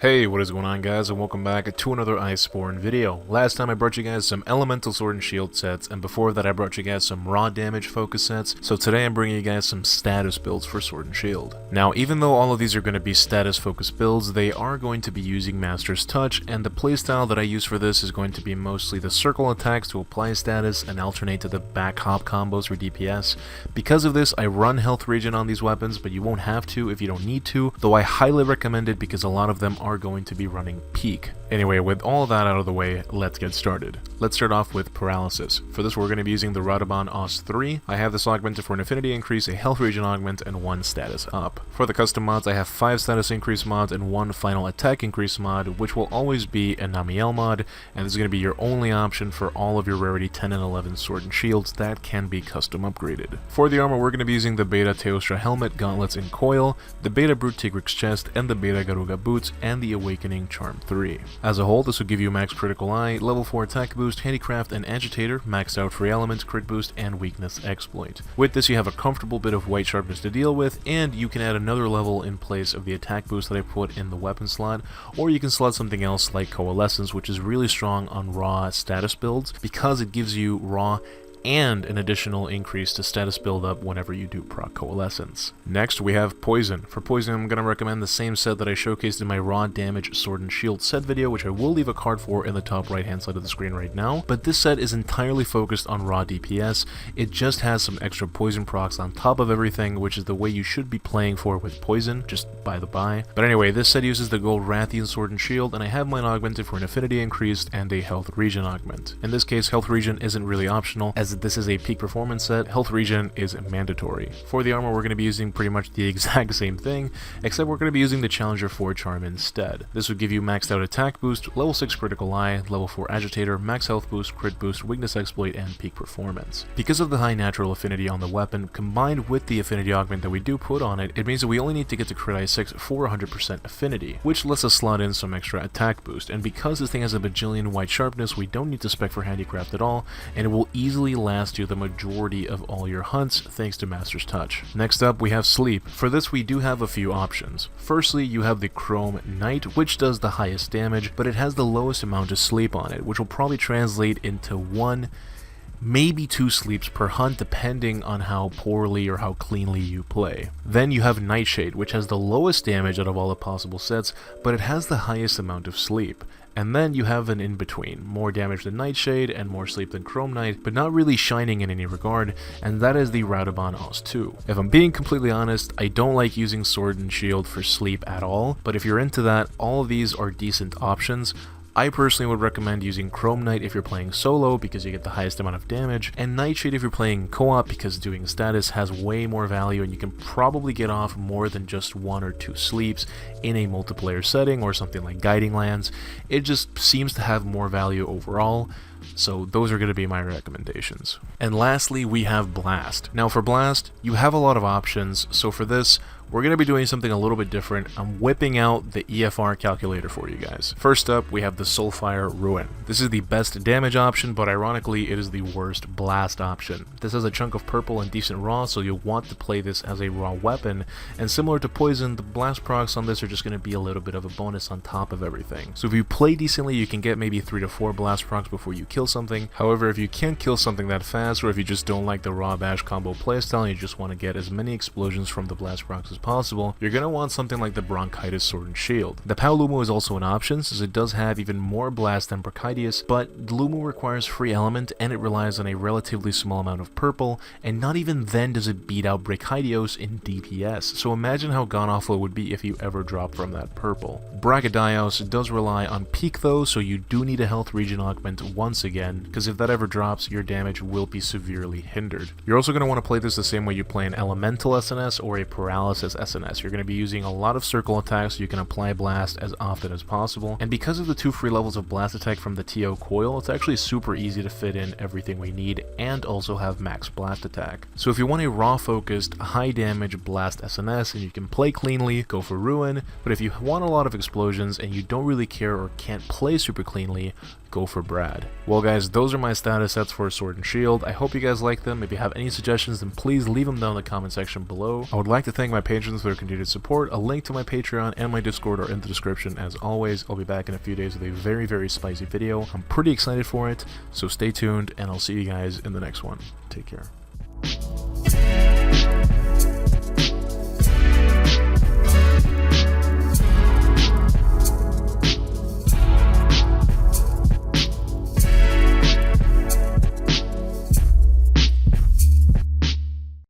Hey, what is going on guys, and welcome back to another Iceborne video. Last time I brought you guys some elemental sword and shield sets, and before that I brought you guys some raw damage focus sets, so today I'm bringing you guys some status builds for sword and shield. Now, even though all of these are going to be status focused builds, they are going to be using Master's Touch, and the playstyle that I use for this is going to be mostly the circle attacks to apply status and alternate to the back hop combos for DPS. Because of this, I run health regen on these weapons, but you won't have to if you don't need to, though I highly recommend it because a lot of them are going to be running peak. Anyway, with all that out of the way, let's get started. Let's start off with Paralysis. For this we're going to be using the Radabon Os 3. I have this augmented for an affinity increase, a health regen augment, and 1 status up. For the custom mods, I have 5 status increase mods and 1 final attack increase mod, which will always be a Namiel mod, and this is going to be your only option for all of your rarity 10 and 11 sword and shields that can be custom upgraded. For the armor, we're going to be using the Beta Teostra helmet, gauntlets, and coil, the Beta Brute Tigrix chest, and the Beta Garuga boots, and the Awakening Charm 3. As a whole, this will give you max critical eye, level 4 attack boost, handicraft and agitator, maxed out free element, crit boost, and weakness exploit. With this you have a comfortable bit of white sharpness to deal with, and you can add another level in place of the attack boost that I put in the weapon slot, or you can slot something else like Coalescence, which is really strong on raw status builds because it gives you raw and an additional increase to status build up whenever you do proc Coalescence. Next we have Poison. For Poison I'm going to recommend the same set that I showcased in my raw damage sword and shield set video, which I will leave a card for in the top right hand side of the screen right now, but this set is entirely focused on raw DPS. It just has some extra poison procs on top of everything, which is the way you should be playing for with Poison, just by the by. But anyway, this set uses the gold Rathian sword and shield, and I have mine augmented for an affinity increased and a health regen augment. In this case, health regen isn't really optional, as this is a peak performance set. Health regen is mandatory. For the armor, we're going to be using pretty much the exact same thing, except we're going to be using the Challenger 4 charm instead. This would give you maxed out attack boost, level 6 critical eye, level 4 agitator, max health boost, crit boost, weakness exploit, and peak performance. Because of the high natural affinity on the weapon, combined with the affinity augment that we do put on it, it means that we only need to get to crit eye 6 for 100% affinity, which lets us slot in some extra attack boost. And because this thing has a bajillion white sharpness, we don't need to spec for handicraft at all, and it will easily last you the majority of all your hunts thanks to Master's Touch. Next up we have Sleep. For this we do have a few options. Firstly, you have the Chrome Knight, which does the highest damage, but it has the lowest amount of sleep on it, which will probably translate into 1, maybe 2 sleeps per hunt depending on how poorly or how cleanly you play. Then you have Nightshade, which has the lowest damage out of all the possible sets, but it has the highest amount of sleep. And then you have an in-between, more damage than Nightshade and more sleep than Chrome Knight, but not really shining in any regard, and that is the Radabon Os 2. If I'm being completely honest, I don't like using Sword and Shield for sleep at all, but if you're into that, all of these are decent options. I personally would recommend using Chrome Knight if you're playing solo because you get the highest amount of damage, and Nightshade if you're playing co-op because doing status has way more value and you can probably get off more than just 1 or 2 sleeps in a multiplayer setting or something like Guiding Lands. It just seems to have more value overall. So those are going to be my recommendations. And lastly, we have Blast. Now for Blast, you have a lot of options, so for this, we're going to be doing something a little bit different. I'm whipping out the EFR calculator for you guys. First up, we have the Soulfire Ruin. This is the best damage option, but ironically, it is the worst blast option. This has a chunk of purple and decent raw, so you'll want to play this as a raw weapon, and similar to Poison, the blast procs on this are just going to be a little bit of a bonus on top of everything. So if you play decently, you can get maybe 3 to 4 blast procs before you kill something. However, if you can't kill something that fast, or if you just don't like the raw bash combo playstyle and you just want to get as many explosions from the blast procs as possible, you're going to want something like the Bronchitis Sword and Shield. The Pallu Bow is also an option, since it does have even more blast than Bronchitis, but Lumu requires free element and it relies on a relatively small amount of purple, and not even then does it beat out Bronchitis in DPS, so imagine how god-awful it would be if you ever drop from that purple. Brachadios does rely on peak though, so you do need a health regen augment once again, because if that ever drops, your damage will be severely hindered. You're also going to want to play this the same way you play an Elemental SNS or a Paralysis SNS. You're going to be using a lot of circle attacks so you can apply Blast as often as possible, and because of the 2 free levels of Blast attack from the TO coil, it's actually super easy to fit in everything we need and also have max Blast attack. So if you want a raw focused, high damage Blast SNS and you can play cleanly, go for Ruin, but if you want a lot of explosions and you don't really care or can't play super cleanly, go for Brad. Well guys, those are my status sets for Sword and Shield. I hope you guys like them. If you have any suggestions, then please leave them down in the comment section below. I would like to thank my patrons for their continued support. A link to my Patreon and my Discord are in the description. As always, I'll be back in a few days with a very, very spicy video. I'm pretty excited for it, so stay tuned, and I'll see you guys in the next one. Take care.